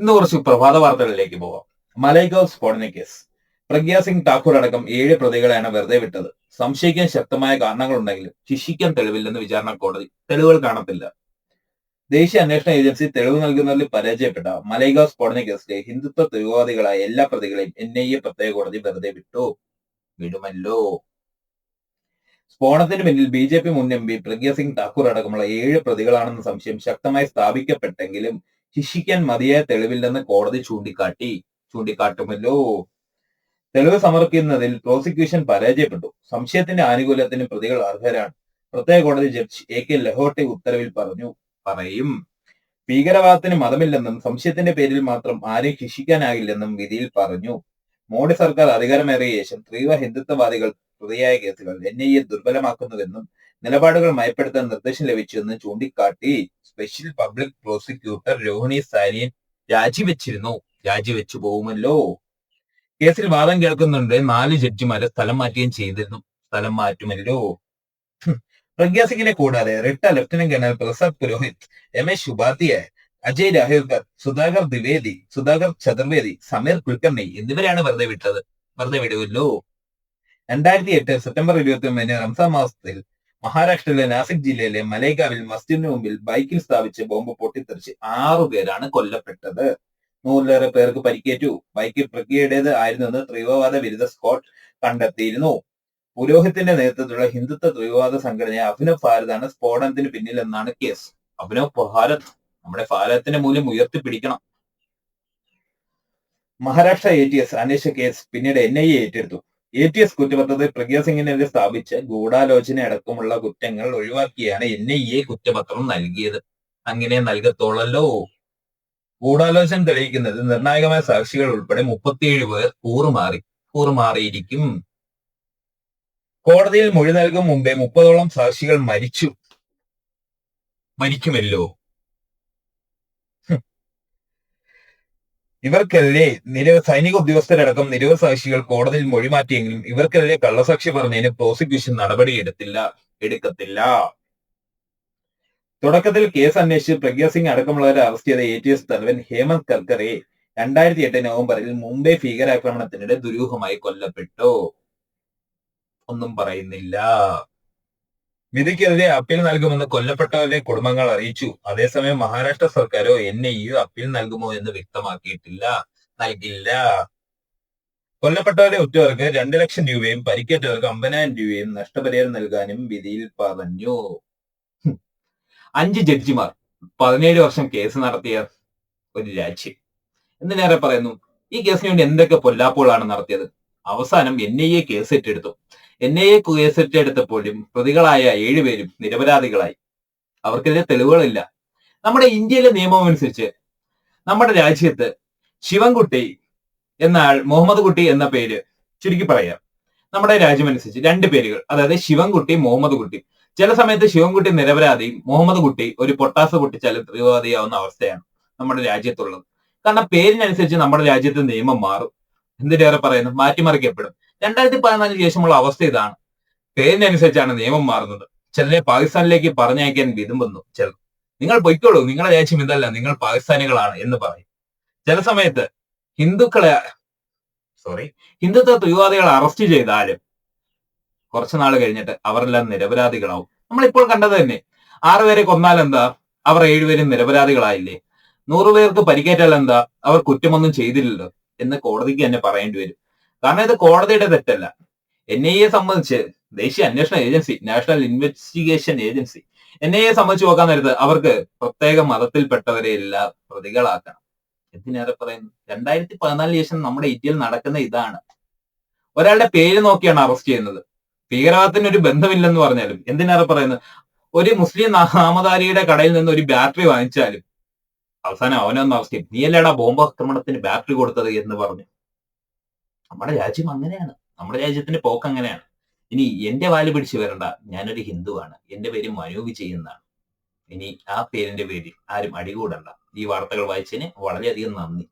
ഇന്ന് കുറച്ച് പ്രഭാത വാർത്തകളിലേക്ക് പോവാം. മലൈഗാവ് സ്ഫോടന കേസ്. പ്രഗ്യാ സിംഗ് ഠാക്കൂർ അടക്കം 7 പ്രതികളെയാണ് വെറുതെ വിട്ടത്. സംശയിക്കാൻ ശക്തമായ കാരണങ്ങളുണ്ടെങ്കിലും ശിക്ഷിക്കാൻ തെളിവില്ലെന്ന് വിചാരണ കോടതി. തെളിവുകൾ കാണത്തില്ല. ദേശീയ അന്വേഷണ ഏജൻസി തെളിവ് നൽകുന്നതിൽ പരാജയപ്പെട്ട മലൈഗാവ് സ്ഫോടന കേസിലെ ഹിന്ദുത്വ തീവ്രവാദികളായ എല്ലാ പ്രതികളെയും NIA പ്രത്യേക കോടതി വെറുതെ വിടുമല്ലോ. സ്ഫോടനത്തിന് പിന്നിൽ BJP മുൻ MP പ്രഗ്യാ സിംഗ് ഠാക്കൂർ അടക്കമുള്ള 7 പ്രതികളാണെന്ന സംശയം ശക്തമായി സ്ഥാപിക്കപ്പെട്ടെങ്കിലും ശിക്ഷിക്കാൻ മതിയായ തെളിവില്ലെന്ന് കോടതി ചൂണ്ടിക്കാട്ടുമല്ലോ. തെളിവ് സമർപ്പിക്കുന്നതിൽ പ്രോസിക്യൂഷൻ പരാജയപ്പെട്ടു. സംശയത്തിന്റെ ആനുകൂല്യത്തിന് പ്രതികൾ അർഹരാണ്. പ്രത്യേക കോടതി ജഡ്ജ് AK ലഹോട്ടെ ഉത്തരവിൽ പറയും. ഭീകരവാദത്തിന് മതമില്ലെന്നും സംശയത്തിന്റെ പേരിൽ മാത്രം ആരെയും ശിക്ഷിക്കാനാകില്ലെന്നും വിധിയിൽ പറഞ്ഞു. മോഡി സർക്കാർ അധികാരമേറിയ ശേഷം തീവ്ര ഹിന്ദുത്വവാദികൾ പ്രതിയായ കേസുകൾ NIA ദുർബലമാക്കുന്നുവെന്നും നിലപാടുകൾ മയപ്പെടുത്താൻ നിർദ്ദേശം ലഭിച്ചുവെന്നും ചൂണ്ടിക്കാട്ടി special public prosecutor Rohini salient രാജിവെച്ചു പോകുമല്ലോ. കേസിൽ വാദം കേൾക്കുന്നുണ്ട് 4 ജഡ്ജിമാരെ സ്ഥലം മാറ്റുമല്ലോ. പ്രഗ്യാ സിംഗിനെ കൂടാതെ റിട്ട ലഫ്റ്റനന്റ് കേണൽ പ്രസാദ് പുരോഹിത്, രമേശ് ഉപാധ്യായ, അജയ് രാഹുൽകർ, സുധാകർ ചതുർവേദി, സമീർ കുൽക്കർണി എന്നിവരെയാണ് വെറുതെ വിടുമല്ലോ. 2008 സെപ്റ്റംബർ 29 റംസാൻ മാസത്തിൽ മഹാരാഷ്ട്രയിലെ നാസിക് ജില്ലയിലെ മലൈഗാവിൽ മസ്ജിദിന് മുമ്പിൽ ബൈക്കിൽ സ്ഥാപിച്ച ബോംബ് പൊട്ടിത്തെറിച്ച് 6 പേരാണ് കൊല്ലപ്പെട്ടത്. 100-ലേറെ പേർക്ക് പരിക്കേറ്റു. ബൈക്ക് പ്രഗ്യയുടേത് ആയിരുന്നെന്ന് തീവ്രവാദ വിരുദ്ധ സ്ക്വാഡ് കണ്ടെത്തിയിരുന്നു. പുരോഹിത്തിന്റെ നേതൃത്വത്തിലുള്ള ഹിന്ദുത്വ തീവ്രവാദ സംഘടനയായ അഭിനവ് ഭാരതാണ് സ്ഫോടനത്തിന് പിന്നിലെന്നാണ് കേസ്. അഭിനവ് ഭാരത്, നമ്മുടെ ഭാരതത്തിന്റെ മൂല്യം ഉയർത്തിപ്പിടിക്കണം. മഹാരാഷ്ട്ര ATS അന്വേഷിച്ച കേസ് പിന്നീട് NIA ഏറ്റെടുത്തു. ATS കുറ്റപത്രത്തിൽ പ്രഗ്യാ സിംഗിനെതിരെ സ്ഥാപിച്ച ഗൂഢാലോചന അടക്കമുള്ള കുറ്റങ്ങൾ ഒഴിവാക്കിയാണ് NIA കുറ്റപത്രം നൽകിയത്. അങ്ങനെ നൽകത്തോളല്ലോ. ഗൂഢാലോചന തെളിയിക്കുന്നത് നിർണായകമായ സാക്ഷികൾ ഉൾപ്പെടെ 37 പേർ കൂറുമാറിയിരിക്കും. കോടതിയിൽ മൊഴി നൽകും മുമ്പേ 30ഓളം സാക്ഷികൾ മരിക്കുമല്ലോ. ഇവർക്കെതിരെ സൈനിക ഉദ്യോഗസ്ഥരടക്കം നിരവധി സാക്ഷികൾ കോടതിയിൽ മൊഴി മാറ്റിയെങ്കിലും ഇവർക്കെതിരെ കള്ളസാക്ഷി പറഞ്ഞതിന് പ്രോസിക്യൂഷൻ നടപടി എടുക്കത്തില്ല. തുടക്കത്തിൽ കേസ് അന്വേഷിച്ച് പ്രഗ്യാ സിംഗ് അടക്കമുള്ളവരെ അറസ്റ്റ് ചെയ്ത ATS തലവൻ ഹേമന്ത് കർക്കറെ 2008 നവംബറിൽ മുംബൈ ഭീകരാക്രമണത്തിനിടെ ദുരൂഹമായി കൊല്ലപ്പെട്ടു. ഒന്നും പറയുന്നില്ല. വിധിക്കെതിരെ അപ്പീൽ നൽകുമെന്ന് കൊല്ലപ്പെട്ടവരുടെ കുടുംബങ്ങൾ അറിയിച്ചു. അതേസമയം മഹാരാഷ്ട്ര സർക്കാരോ NIA അപ്പീൽ നൽകുമോ എന്ന് നൽകില്ല. കൊല്ലപ്പെട്ടവരെ ഉറ്റവർക്ക് 2 ലക്ഷം രൂപയും പരിക്കേറ്റവർക്ക് 50,000 രൂപയും നഷ്ടപരിഹാരം നൽകാനും വിധിയിൽ പറഞ്ഞു. 5 ജഡ്ജിമാർ 17 വർഷം കേസ് നടത്തിയ ഒരു രാജ്യം. എന്തിനേറെ പറയുന്നു, ഈ കേസിന് വേണ്ടി എന്തൊക്കെ പൊല്ലാപ്പുകളാണ് നടത്തിയത്. അവസാനം NIA കേസ് ഏറ്റെടുത്തു. NIA കേസ് ഏറ്റെടുത്തപ്പോഴും പ്രതികളായ 7 പേരും നിരപരാധികളായി. അവർക്കെതിരെ തെളിവുകളില്ല. നമ്മുടെ ഇന്ത്യയിലെ നിയമം അനുസരിച്ച് നമ്മുടെ രാജ്യത്ത് ശിവൻകുട്ടി എന്ന ആൾ, മുഹമ്മദ് കുട്ടി എന്ന പേര് ചുരുക്കി പറയാം. നമ്മുടെ രാജ്യമനുസരിച്ച് 2 പേരുകൾ, അതായത് ശിവൻകുട്ടി, മുഹമ്മദ് കുട്ടി. ചില സമയത്ത് ശിവൻകുട്ടി നിരപരാധിയും മുഹമ്മദ് കുട്ടി ഒരു പൊട്ടാസ് പൊട്ടിച്ചാലും തീവ്രവാദിയാവുന്ന അവസ്ഥയാണ് നമ്മുടെ രാജ്യത്തുള്ളത്. കാരണം പേരിനനുസരിച്ച് നമ്മുടെ രാജ്യത്ത് നിയമം മാറും. എന്തിനേറെ പറയുന്നു, മാറ്റിമറിക്കപ്പെടും. 2014 ശേഷമുള്ള അവസ്ഥ ഇതാണ്. പേരിനനുസരിച്ചാണ് നിയമം മാറുന്നത്. ചിലരെ പാകിസ്ഥാനിലേക്ക് പറഞ്ഞയക്കാൻ വിതുമ്പുന്നു. നിങ്ങൾ പൊയ്ക്കോളൂ, നിങ്ങളുടെ രാജ്യം ഇതല്ല, നിങ്ങൾ പാകിസ്ഥാനികളാണ് എന്ന് പറയും. ചില സമയത്ത് ഹിന്ദുത്വ തീവ്രവാദികളെ അറസ്റ്റ് ചെയ്താലും കുറച്ചു നാൾ കഴിഞ്ഞിട്ട് അവരെല്ലാം നിരപരാധികളാവും. നമ്മളിപ്പോൾ കണ്ടത് തന്നെ. 6 പേരെ കൊന്നാൽ എന്താ, അവർ 7 പേരും നിരപരാധികളായില്ലേ? 100 പേർക്ക് പരിക്കേറ്റാൽ എന്താ, അവർ കുറ്റമൊന്നും ചെയ്തില്ലല്ലോ എന്ന് കോടതിക്ക് തന്നെ പറയേണ്ടി വരും. കാരണം ഇത് കോടതിയുടെ തെറ്റല്ല. NIA സംബന്ധിച്ച് ദേശീയ അന്വേഷണ agency, national investigation agency, NIA സംബന്ധിച്ച് നോക്കാൻ നേരത്ത് അവർക്ക് പ്രത്യേക മതത്തിൽപ്പെട്ടവരെ എല്ലാം പ്രതികളാക്കണം. എന്തിനേറെ പറയുന്നു, 2014 ശേഷം നമ്മുടെ ഇന്ത്യയിൽ നടക്കുന്ന ഇതാണ്. ഒരാളുടെ പേര് നോക്കിയാണ് അറസ്റ്റ് ചെയ്യുന്നത്. ഭീകരവാദത്തിന് ഒരു ബന്ധമില്ലെന്ന് പറഞ്ഞാലും എന്തിനേറെ പറയുന്നു, ഒരു മുസ്ലിം നാമധാരിയുടെ കടയിൽ നിന്ന് ഒരു ബാറ്ററി വാങ്ങിച്ചാലും അവസാനം അവനൊന്ന് അറസ്റ്റ് ചെയ്യും. നീയല്ലേടാ ബോംബ് ആക്രമണത്തിന് ബാറ്ററി കൊടുത്തത് എന്ന് പറഞ്ഞു. നമ്മുടെ രാജ്യം അങ്ങനെയാണ്. നമ്മുടെ രാജ്യത്തിന്റെ പോക്ക് അങ്ങനെയാണ്. ഇനി എന്റെ വാല് പിടിച്ചു വരണ്ട, ഞാനൊരു ഹിന്ദുവാണ്, എന്റെ പേര് മനു വിജയ് എന്നാണ്. ഇനി ആ പേരിന്റെ പേരിൽ ആരും അടികൂടണ്ട. ഈ വാർത്തകൾ വായിച്ചതിന് വളരെയധികം നന്ദി.